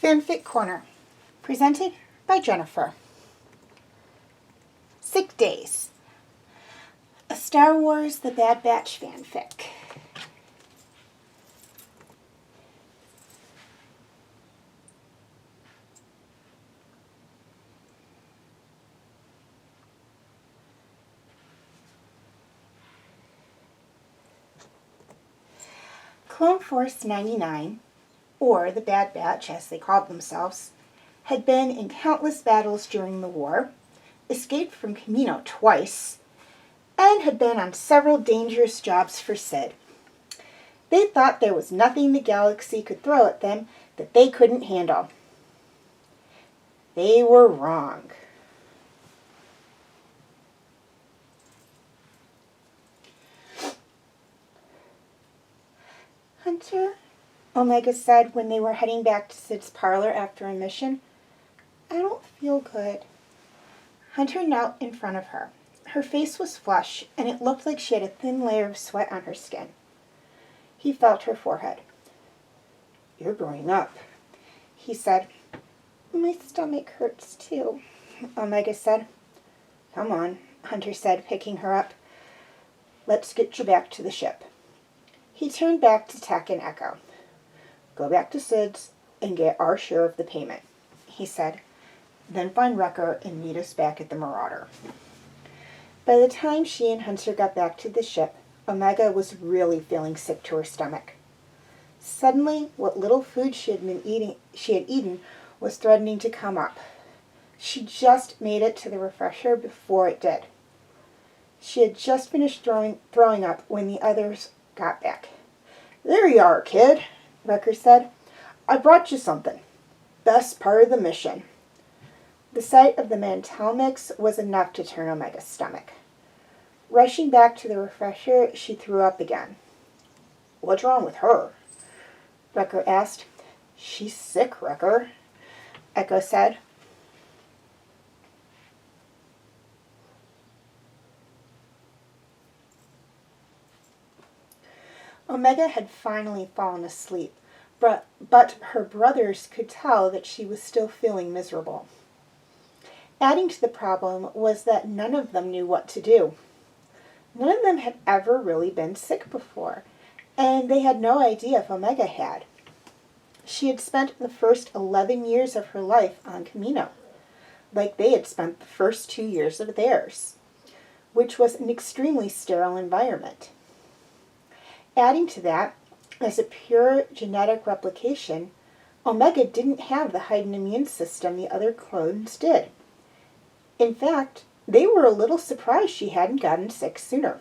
Fanfic Corner, presented by Jennifer. Sick Days, a Star Wars The Bad Batch fanfic. Clone Force 99, or the Bad Batch as they called themselves, had been in countless battles during the war, escaped from Kamino twice, and had been on several dangerous jobs for Sid. They thought there was nothing the galaxy could throw at them that they couldn't handle. They were wrong. Hunter, Omega said when they were heading back to Sid's parlor after a mission, I don't feel good. Hunter knelt in front of her. Her face was flush, and it looked like she had a thin layer of sweat on her skin. He felt her forehead. You're growing up, he said. My stomach hurts too, Omega said. Come on, Hunter said, picking her up. Let's get you back to the ship. He turned back to Tech and Echo. Go back to Sid's and get our share of the payment, he said. Then find Wrecker and meet us back at the Marauder. By the time she and Hunter got back to the ship, Omega was really feeling sick to her stomach. Suddenly, what little food she had eaten was threatening to come up. She just made it to the refresher before it did. She had just finished throwing up when the others got back. There you are, kid, Wrecker said. I brought you something. Best part of the mission. The sight of the Mantel mix was enough to turn Omega's stomach. Rushing back to the refresher, she threw up again. What's wrong with her? Wrecker asked. She's sick, Wrecker, Echo said. Omega had finally fallen asleep, but her brothers could tell that she was still feeling miserable. Adding to the problem was that none of them knew what to do. None of them had ever really been sick before, and they had no idea if Omega had. She had spent the first 11 years of her life on Kamino, like they had spent the first 2 years of theirs, which was an extremely sterile environment. Adding to that, as a pure genetic replication, Omega didn't have the heightened immune system the other clones did. In fact, they were a little surprised she hadn't gotten sick sooner.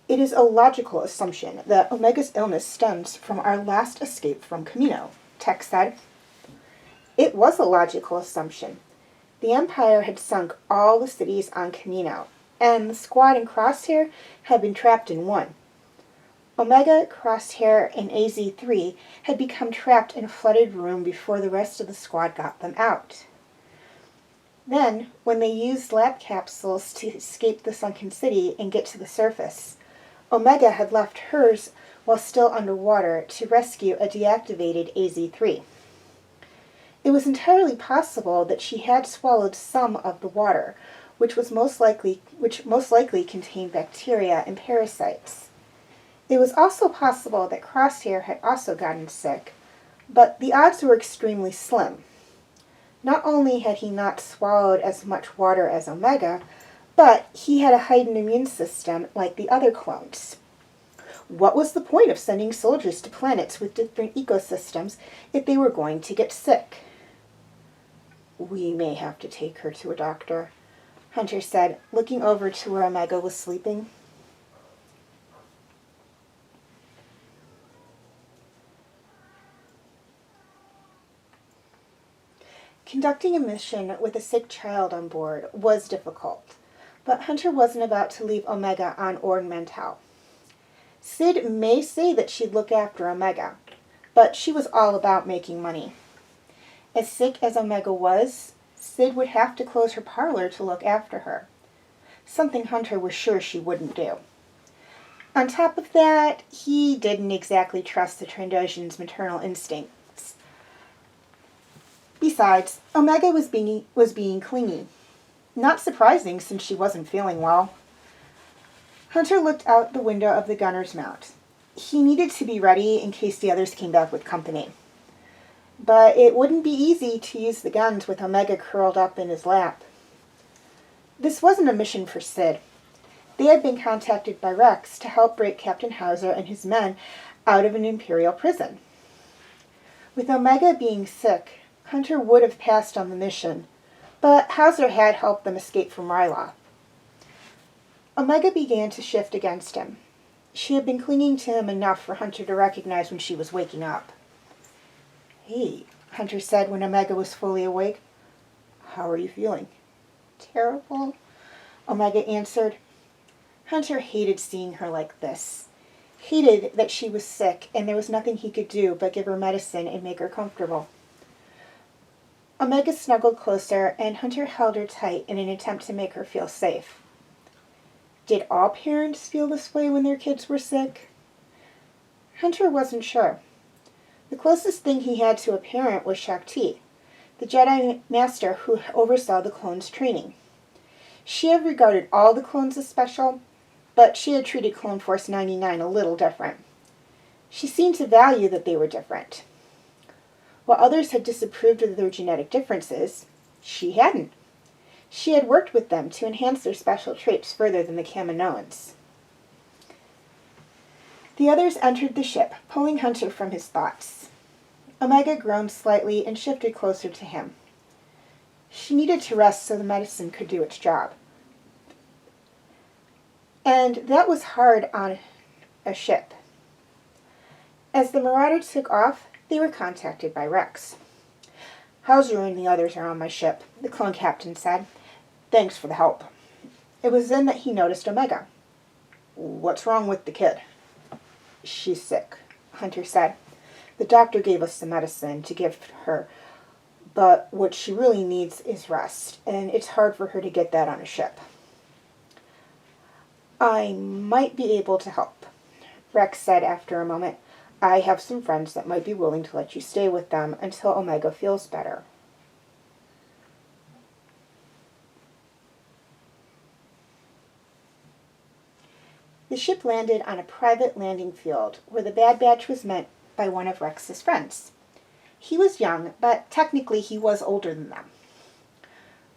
It is a logical assumption that Omega's illness stems from our last escape from Kamino, Tech said. It was a logical assumption. The Empire had sunk all the cities on Kamino, and the Squad and Crosshair had been trapped in one. Omega, Crosshair, and AZ-3 had become trapped in a flooded room before the rest of the Squad got them out. Then, when they used lab capsules to escape the sunken city and get to the surface, Omega had left hers while still underwater to rescue a deactivated AZ-3. It was entirely possible that she had swallowed some of the water, which most likely contained bacteria and parasites. It was also possible that Crosshair had also gotten sick, but the odds were extremely slim. Not only had he not swallowed as much water as Omega, but he had a heightened immune system like the other clones. What was the point of sending soldiers to planets with different ecosystems if they were going to get sick? "We may have to take her to a doctor," Hunter said, looking over to where Omega was sleeping. Conducting a mission with a sick child on board was difficult, but Hunter wasn't about to leave Omega on Ord Mantell. Sid may say that she'd look after Omega, but she was all about making money. As sick as Omega was, Sid would have to close her parlor to look after her, something Hunter was sure she wouldn't do. On top of that, he didn't exactly trust the Trandoshan's maternal instincts. Besides, Omega was being clingy. Not surprising since she wasn't feeling well. Hunter looked out the window of the gunner's mount. He needed to be ready in case the others came back with company. But it wouldn't be easy to use the guns with Omega curled up in his lap. This wasn't a mission for Sid. They had been contacted by Rex to help break Captain Hauser and his men out of an Imperial prison. With Omega being sick, Hunter would have passed on the mission, but Hauser had helped them escape from Ryloth. Omega began to shift against him. She had been clinging to him enough for Hunter to recognize when she was waking up. "Hey," Hunter said when Omega was fully awake. "How are you feeling?" "Terrible," Omega answered. Hunter hated seeing her like this. Hated that she was sick and there was nothing he could do but give her medicine and make her comfortable. Omega snuggled closer and Hunter held her tight in an attempt to make her feel safe. Did all parents feel this way when their kids were sick? Hunter wasn't sure. The closest thing he had to a parent was Shakti, the Jedi Master who oversaw the clones' training. She had regarded all the clones as special, but she had treated Clone Force 99 a little different. She seemed to value that they were different. While others had disapproved of their genetic differences, she hadn't. She had worked with them to enhance their special traits further than the Kaminoans. The others entered the ship, pulling Hunter from his thoughts. Omega groaned slightly and shifted closer to him. She needed to rest so the medicine could do its job. And that was hard on a ship. As the Marauder took off, they were contacted by Rex. "Hauser and the others are on my ship," the clone captain said. "Thanks for the help." It was then that he noticed Omega. "What's wrong with the kid?" "She's sick," Hunter said. "The doctor gave us some medicine to give her, but what she really needs is rest, and it's hard for her to get that on a ship." "I might be able to help," Rex said after a moment. "I have some friends that might be willing to let you stay with them until Omega feels better." The ship landed on a private landing field where the Bad Batch was met by one of Rex's friends. He was young, but technically he was older than them.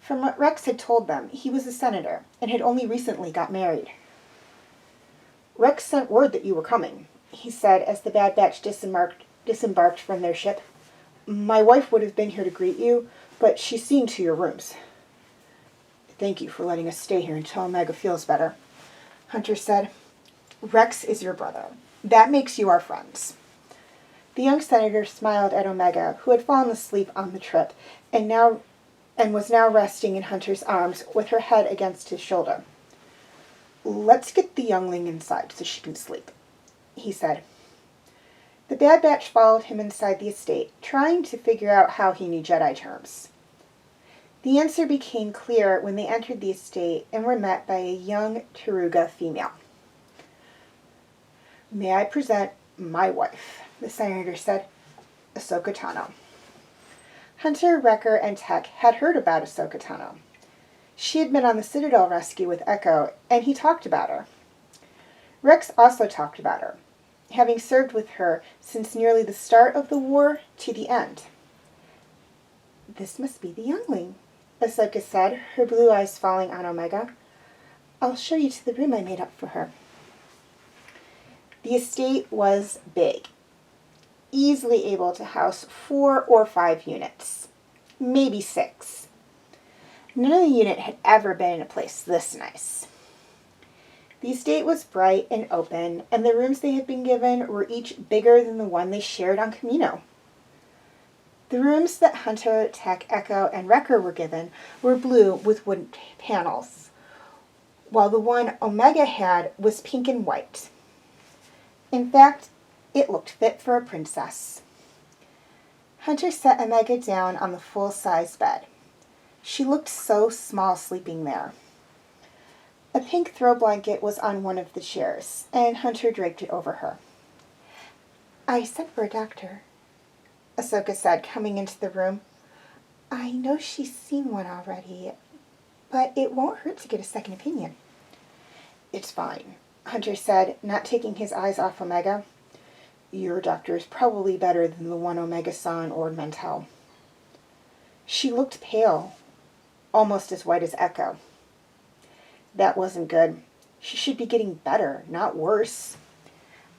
From what Rex had told them, he was a senator and had only recently got married. "Rex sent word that you were coming," he said as the Bad Batch disembarked from their ship. "My wife would have been here to greet you, but she's seen to your rooms." "Thank you for letting us stay here until Omega feels better," Hunter said. "Rex is your brother. That makes you our friends." The young senator smiled at Omega, who had fallen asleep on the trip and was now resting in Hunter's arms with her head against his shoulder. "Let's get the youngling inside so she can sleep," he said. The Bad Batch followed him inside the estate, trying to figure out how he knew Jedi terms. The answer became clear when they entered the estate and were met by a young Taruga female. "May I present my wife," the senator said, "Ahsoka Tano." Hunter, Wrecker, and Tech had heard about Ahsoka Tano. She had been on the Citadel rescue with Echo, and he talked about her. Rex also talked about her, having served with her since nearly the start of the war to the end. "This must be the youngling," Ahsoka said, her blue eyes falling on Omega. "I'll show you to the room I made up for her." The estate was big, easily able to house 4 or 5 units, maybe 6. None of the unit had ever been in a place this nice. The estate was bright and open, and the rooms they had been given were each bigger than the one they shared on Camino. The rooms that Hunter, Tech, Echo, and Wrecker were given were blue with wooden panels, while the one Omega had was pink and white. In fact, it looked fit for a princess. Hunter set Omega down on the full-size bed. She looked so small sleeping there. A pink throw blanket was on one of the chairs, and Hunter draped it over her. "I sent for a doctor," Ahsoka said, coming into the room. "I know she's seen one already, but it won't hurt to get a second opinion." "It's fine," Hunter said, not taking his eyes off Omega. "Your doctor is probably better than the one Omega saw in Ord Mantell." She looked pale, almost as white as Echo. That wasn't good. She should be getting better, not worse.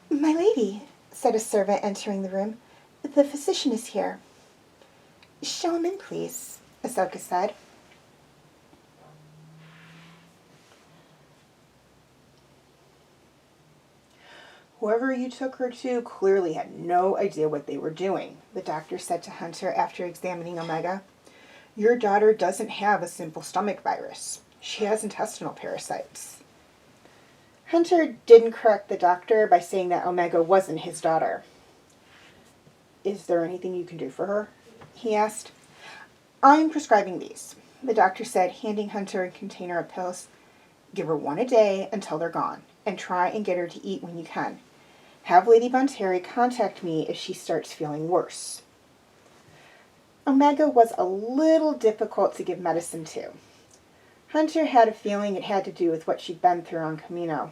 "My lady," said a servant entering the room, "the physician is here." "Show him in, please," Ahsoka said. "Whoever you took her to clearly had no idea what they were doing," the doctor said to Hunter after examining Omega. "Your daughter doesn't have a simple stomach virus. She has intestinal parasites." Hunter didn't correct the doctor by saying that Omega wasn't his daughter. "Is there anything you can do for her?" he asked. "I'm prescribing these," the doctor said, handing Hunter a container of pills. "Give her 1 a day until they're gone, and try and get her to eat when you can. Have Lady Bonteri contact me if she starts feeling worse." Omega was a little difficult to give medicine to. Hunter had a feeling it had to do with what she'd been through on Camino.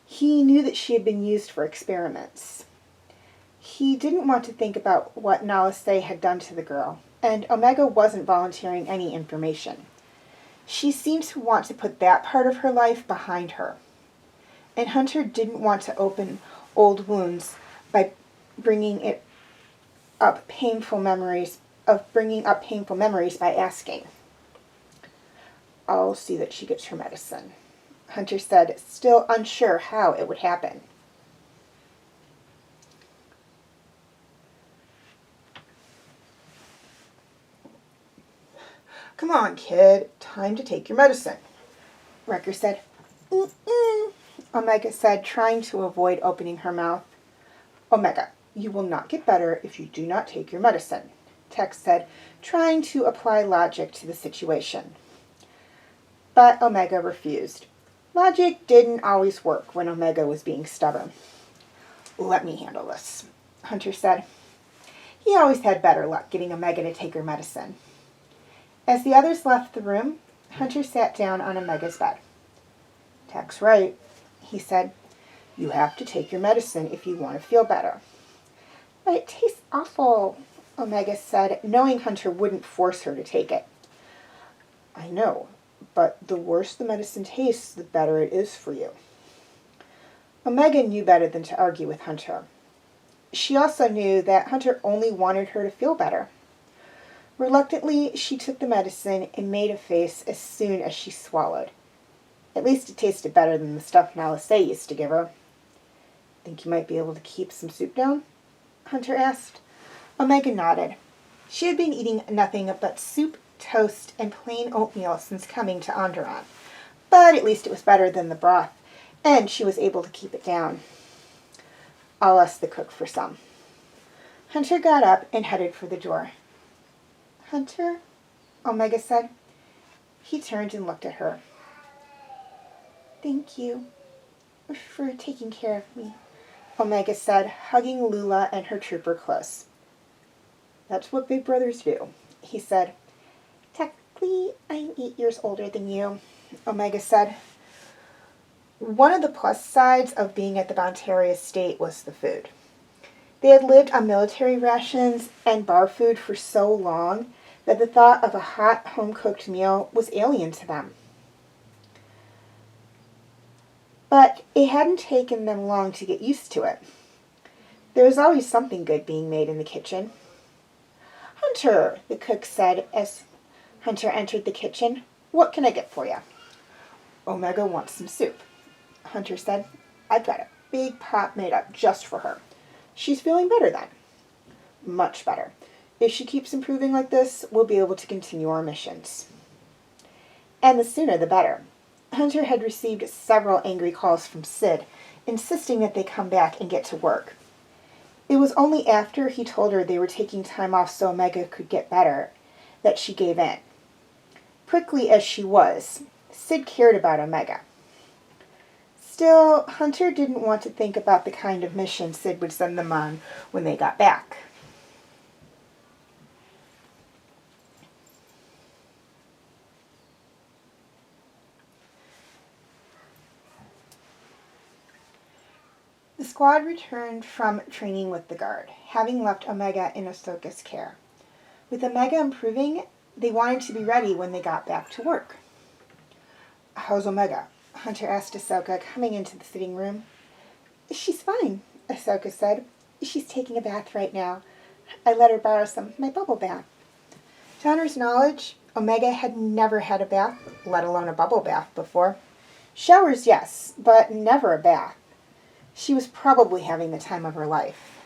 He knew that she had been used for experiments. He didn't want to think about what Nala Se had done to the girl, and Omega wasn't volunteering any information. She seemed to want to put that part of her life behind her. And Hunter didn't want to open old wounds by bringing up painful memories by asking. "I'll see that she gets her medicine," Hunter said, still unsure how it would happen. "Come on, kid. Time to take your medicine," Wrecker said. "Mm-mm," Omega said, trying to avoid opening her mouth. "Omega, you will not get better if you do not take your medicine," Tex said, trying to apply logic to the situation. But Omega refused. Logic didn't always work when Omega was being stubborn. "Let me handle this," Hunter said. He always had better luck getting Omega to take her medicine. As the others left the room, Hunter sat down on Omega's bed. "Tech's right," he said. "You have to take your medicine if you want to feel better." "But it tastes awful," Omega said, knowing Hunter wouldn't force her to take it. "I know, but the worse the medicine tastes, the better it is for you." Omega knew better than to argue with Hunter. She also knew that Hunter only wanted her to feel better. Reluctantly, she took the medicine and made a face as soon as she swallowed. At least it tasted better than the stuff Nala Se used to give her. "Think you might be able to keep some soup down?" Hunter asked. Omega nodded. She had been eating nothing but soup, toast, and plain oatmeal since coming to Onderon, but at least it was better than the broth, and she was able to keep it down. "I'll ask the cook for some." Hunter got up and headed for the door. "Hunter?" Omega said. He turned and looked at her. Thank you for taking care of me, Omega said, hugging Lula and her trooper close. That's what big brothers do, he said. Technically, I'm 8 years older than you, Omega said. One of the plus sides of being at the Bonteri estate was the food. They had lived on military rations and bar food for so long that the thought of a hot, home-cooked meal was alien to them. But it hadn't taken them long to get used to it. There was always something good being made in the kitchen. Hunter, the cook said as Hunter entered the kitchen. What can I get for you? Omega wants some soup, Hunter said. I've got a big pot made up just for her. She's feeling better then. Much better. If she keeps improving like this, we'll be able to continue our missions. And the sooner the better. Hunter had received several angry calls from Sid, insisting that they come back and get to work. It was only after he told her they were taking time off so Omega could get better that she gave in. Prickly as she was, Sid cared about Omega. Still, Hunter didn't want to think about the kind of mission Sid would send them on when they got back. The squad returned from training with the guard, having left Omega in Ahsoka's care. With Omega improving, they wanted to be ready when they got back to work. How's Omega? Hunter asked Ahsoka, coming into the sitting room. She's fine, Ahsoka said. She's taking a bath right now. I let her borrow some of my bubble bath. To Hunter's knowledge, Omega had never had a bath, let alone a bubble bath, before. Showers, yes, but never a bath. She was probably having the time of her life.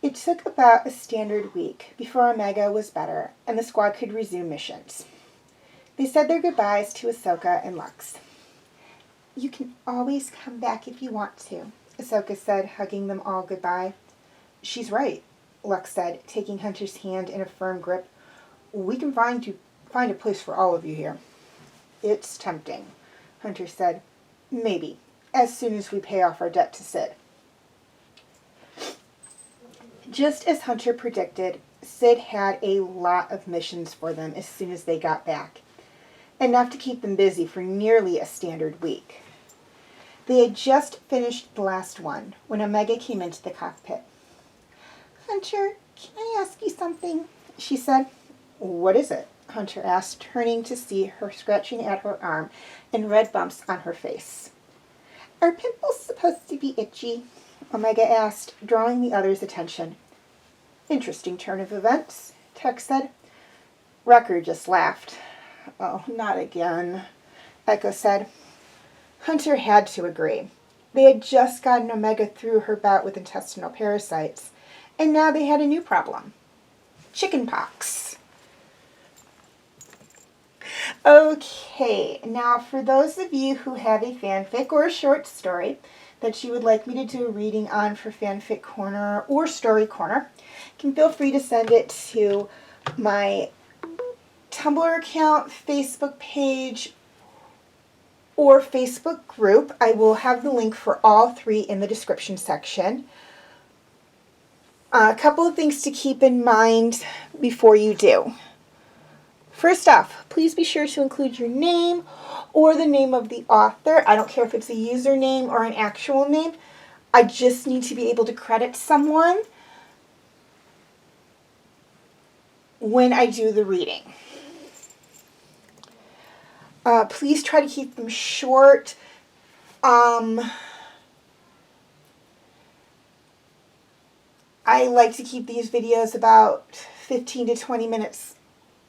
It took about a standard week before Omega was better and the squad could resume missions. They said their goodbyes to Ahsoka and Lux. You can always come back if you want to, Ahsoka said, hugging them all goodbye. She's right, Lux said, taking Hunter's hand in a firm grip. We can find a place for all of you here. It's tempting, Hunter said. Maybe, as soon as we pay off our debt to Sid. Just as Hunter predicted, Sid had a lot of missions for them as soon as they got back. Enough to keep them busy for nearly a standard week. They had just finished the last one when Omega came into the cockpit. Hunter, can I ask you something? She said. What is it? Hunter asked, turning to see her scratching at her arm and red bumps on her face. Are pimples supposed to be itchy? Omega asked, drawing the other's attention. Interesting turn of events, Tex said. Wrecker just laughed. Oh, not again, Echo said. Hunter had to agree. They had just gotten Omega through her bout with intestinal parasites, and now they had a new problem. Chicken pox. Okay, now for those of you who have a fanfic or a short story that you would like me to do a reading on for Fanfic Corner or Story Corner, you can feel free to send it to my Tumblr account, Facebook page, or Facebook group. I will have the link for all three in the description section. A couple of things to keep in mind before you do. First off, please be sure to include your name or the name of the author. I don't care if it's a username or an actual name. I just need to be able to credit someone when I do the reading. Please try to keep them short. I like to keep these videos about 15 to 20 minutes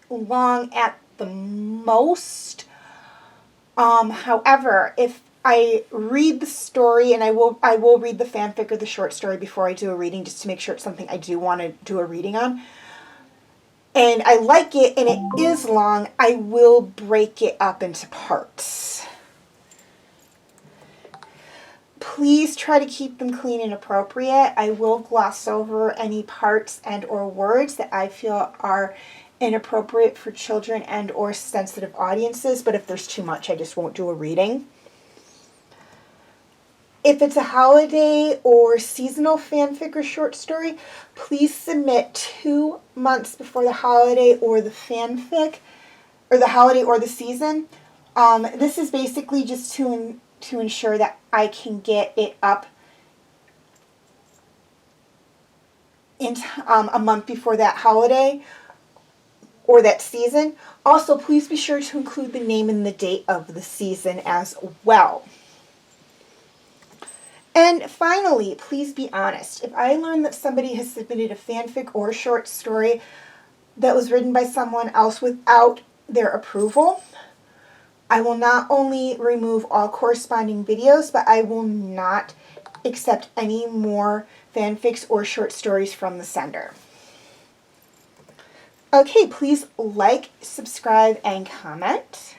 long at the most. However, if I read the story, and I will read the fanfic or the short story before I do a reading, just to make sure it's something I do want to do a reading on, and I like it and it is long, I will break it up into parts. Please try to keep them clean and appropriate. I will gloss over any parts and or words that I feel are inappropriate for children and or sensitive audiences, but if there's too much, I just won't do a reading. If it's a holiday or seasonal fanfic or short story, please submit 2 months before the holiday or the fanfic, or the holiday or the season. This is basically just to ensure that I can get it up in a month before that holiday or that season. Also, please be sure to include the name and the date of the season as well. And finally, please be honest. If I learn that somebody has submitted a fanfic or a short story that was written by someone else without their approval, I will not only remove all corresponding videos, but I will not accept any more fanfics or short stories from the sender. Okay, please like, subscribe, and comment.